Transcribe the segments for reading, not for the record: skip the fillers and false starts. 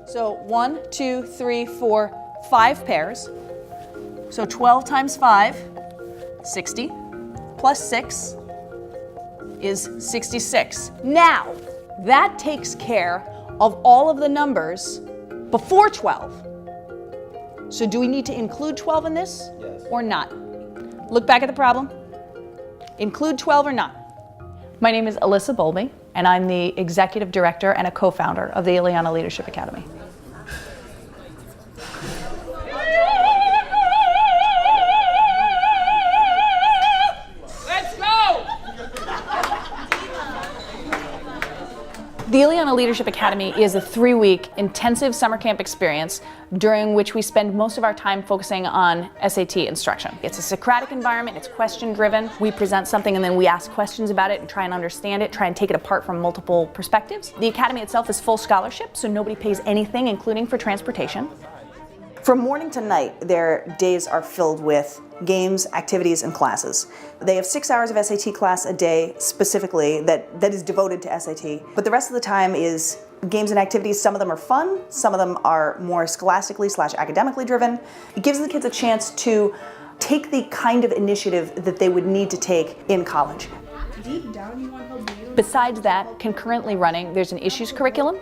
So 1, 2, 3, 4, 5 pairs. So 12 times 5, 60, plus 6 is 66. Now, that takes care of all of the numbers before 12. So do we need to include 12 in this? Yes. Or not? Look back at the problem. Include 12 or not? My name is Alyssa Bowlby, and I'm the Executive Director and a co-founder of the Yleana Leadership Academy. The Yleana Leadership Academy is a 3-week intensive summer camp experience during which we spend most of our time focusing on SAT instruction. It's a Socratic environment, it's question-driven. We present something and then we ask questions about it and try and understand it, try and take it apart from multiple perspectives. The academy itself is full scholarship, so nobody pays anything, including for transportation. From morning to night, their days are filled with games, activities, and classes. They have 6 hours of SAT class a day specifically that is devoted to SAT, but the rest of the time is games and activities. Some of them are fun, some of them are more scholastically/academically driven. It gives the kids a chance to take the kind of initiative that they would need to take in college. Deep down, you want to help. Besides that, concurrently running, there's an issues curriculum,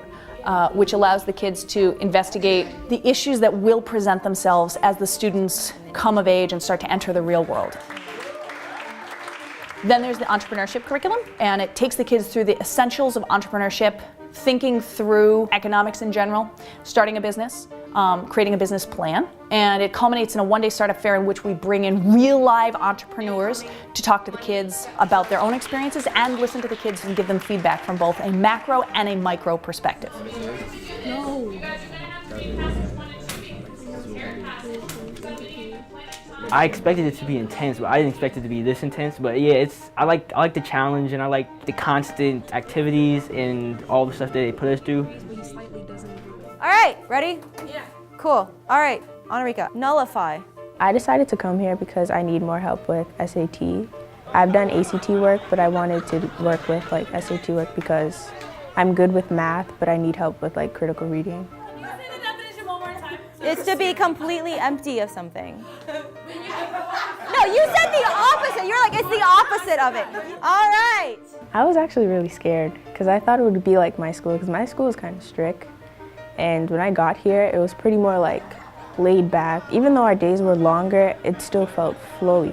which allows the kids to investigate the issues that will present themselves as the students come of age and start to enter the real world. Then there's the Entrepreneurship Curriculum, and it takes the kids through the essentials of entrepreneurship, thinking through economics in general, starting a business, creating a business plan, and it culminates in a one-day startup fair in which we bring in real live entrepreneurs to talk to the kids about their own experiences and listen to the kids and give them feedback from both a macro and a micro perspective. No. I expected it to be intense, but I didn't expect it to be this intense. But yeah, I like the challenge, and I like the constant activities and all the stuff that they put us through. All right, ready? Yeah. Cool. All right, Anarika, nullify. I decided to come here because I need more help with SAT. I've done ACT work, but I wanted to work with SAT work because I'm good with math, but I need help with critical reading. Can you say the definition one more time? It's to be completely empty of something. No, you said the opposite. You're like, it's the opposite of it. All right. I was actually really scared because I thought it would be like my school, because my school is kind of strict. And when I got here, it was pretty more laid back. Even though our days were longer, it still felt flowy.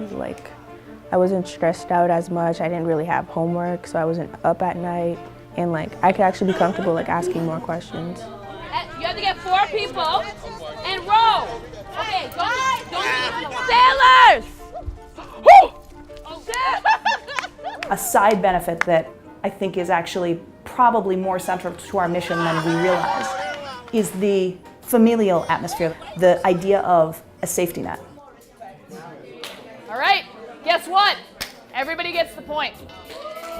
I wasn't stressed out as much. I didn't really have homework, so I wasn't up at night. And I could actually be comfortable asking more questions. You have to get 4 people and row. Okay, don't sailors! A side benefit that I think is actually probably more central to our mission than we realize is the familial atmosphere, the idea of a safety net. All right, guess what? Everybody gets the point.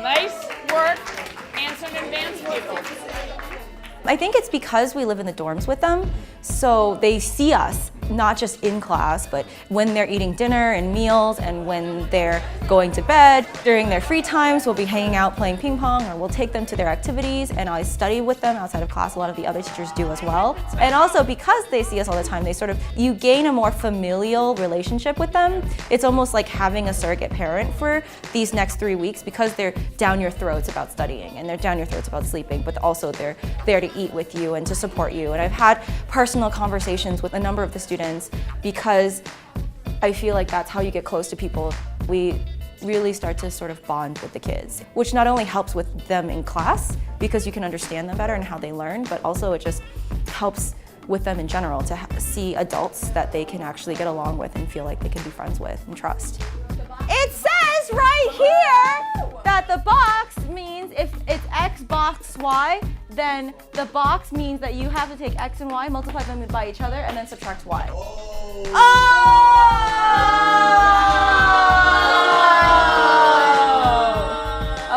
Nice work, and some advanced people. I think it's because we live in the dorms with them, so they see us not just in class, but when they're eating dinner and meals and when they're going to bed. During their free times, we'll be hanging out playing ping pong, or we'll take them to their activities, and I study with them outside of class. A lot of the other teachers do as well. And also because they see us all the time, you gain a more familial relationship with them. It's almost like having a surrogate parent for these next 3 weeks, because they're down your throats about studying and they're down your throats about sleeping, but also they're there to eat with you and to support you. And I've had personal conversations with a number of the students because I feel like that's how you get close to people. We really start to sort of bond with the kids, which not only helps with them in class because you can understand them better and how they learn, but also it just helps with them in general to see adults that they can actually get along with and feel like they can be friends with and trust. It says right here that the box means if it's X box Y, then the box means that you have to take X and Y, multiply them by each other, and then subtract Y. Oh!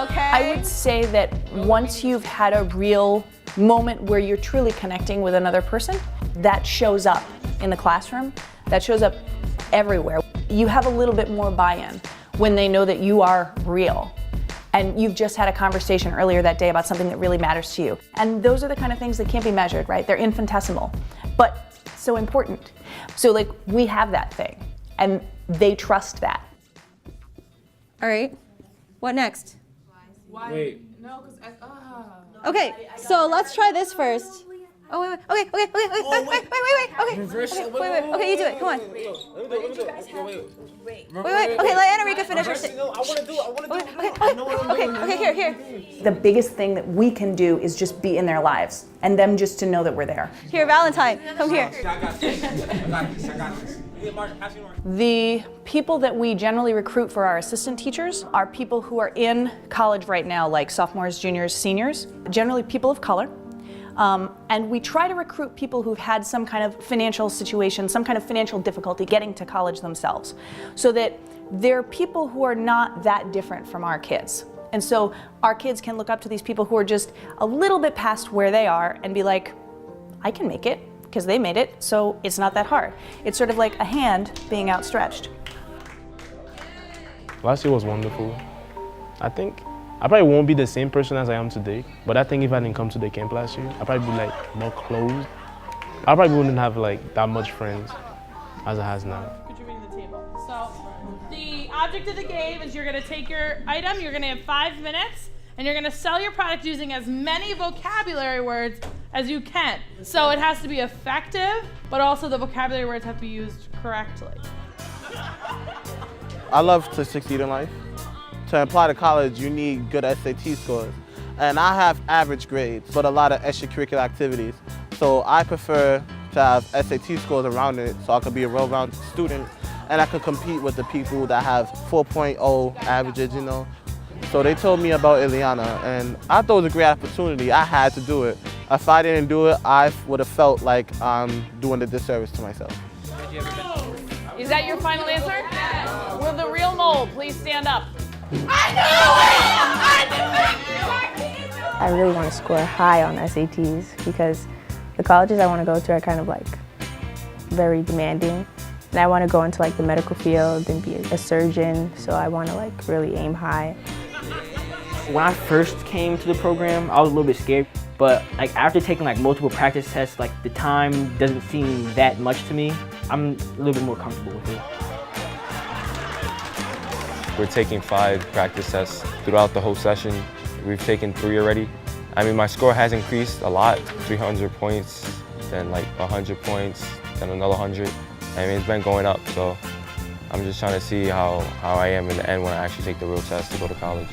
Okay. I would say that once you've had a real moment where you're truly connecting with another person, that shows up in the classroom, that shows up everywhere. You have a little bit more buy-in when they know that you are real. And you've just had a conversation earlier that day about something that really matters to you. And those are the kind of things that can't be measured, right? They're infinitesimal, but so important. So like, we have that thing, and they trust that. All right, what next? Wait. Okay, so let's try this first. Oh, wait, okay, okay, you do it, come on. Wait, okay, let Anna Rika finish her No, I want to do it. Okay, here. The biggest thing that we can do is just be in their lives, and them just to know that we're there. Here, Valentine, come here. I got this. The people that we generally recruit for our assistant teachers are people who are in college right now, like sophomores, juniors, seniors, generally people of color. And we try to recruit people who've had some kind of financial situation, some kind of financial difficulty getting to college themselves, so that they're people who are not that different from our kids. And so our kids can look up to these people who are just a little bit past where they are and be like, I can make it, because they made it, so it's not that hard. It's sort of like a hand being outstretched. Last year was wonderful. I think I probably won't be the same person as I am today, but I think if I didn't come to the camp last year, I'd probably be like more closed. I probably wouldn't have like that much friends as it has now. Contributing to the table. So the object of the game is you're going to take your item, you're going to have 5 minutes, and you're going to sell your product using as many vocabulary words as you can. So it has to be effective, but also the vocabulary words have to be used correctly. I love to succeed in life. To apply to college, you need good SAT scores. And I have average grades, but a lot of extracurricular activities. So I prefer to have SAT scores around it so I could be a well-rounded student and I could compete with the people that have 4.0 averages, you know. So they told me about Yleana, and I thought it was a great opportunity. I had to do it. If I didn't do it, I would have felt like I'm doing a disservice to myself. Is that your final answer? Will the real mole please stand up? I really want to score high on SATs because the colleges I want to go to are kind of like very demanding. And I want to go into like the medical field and be a surgeon, so I want to like really aim high. When I first came to the program, I was a little bit scared, but like after taking like multiple practice tests, like the time doesn't seem that much to me. I'm a little bit more comfortable with it. We're taking 5 practice tests throughout the whole session. We've taken 3 already. I mean, my score has increased a lot, 300 points, then like 100 points, then another 100. I mean, it's been going up, so I'm just trying to see how I am in the end when I actually take the real test to go to college.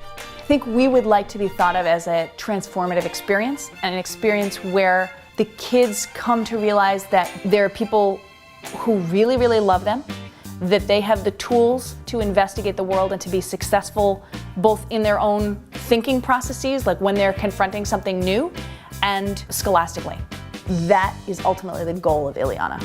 I think we would like to be thought of as a transformative experience, and an experience where the kids come to realize that there are people who really, really love them, that they have the tools to investigate the world and to be successful both in their own thinking processes, like when they're confronting something new, and scholastically. That is ultimately the goal of Yleana.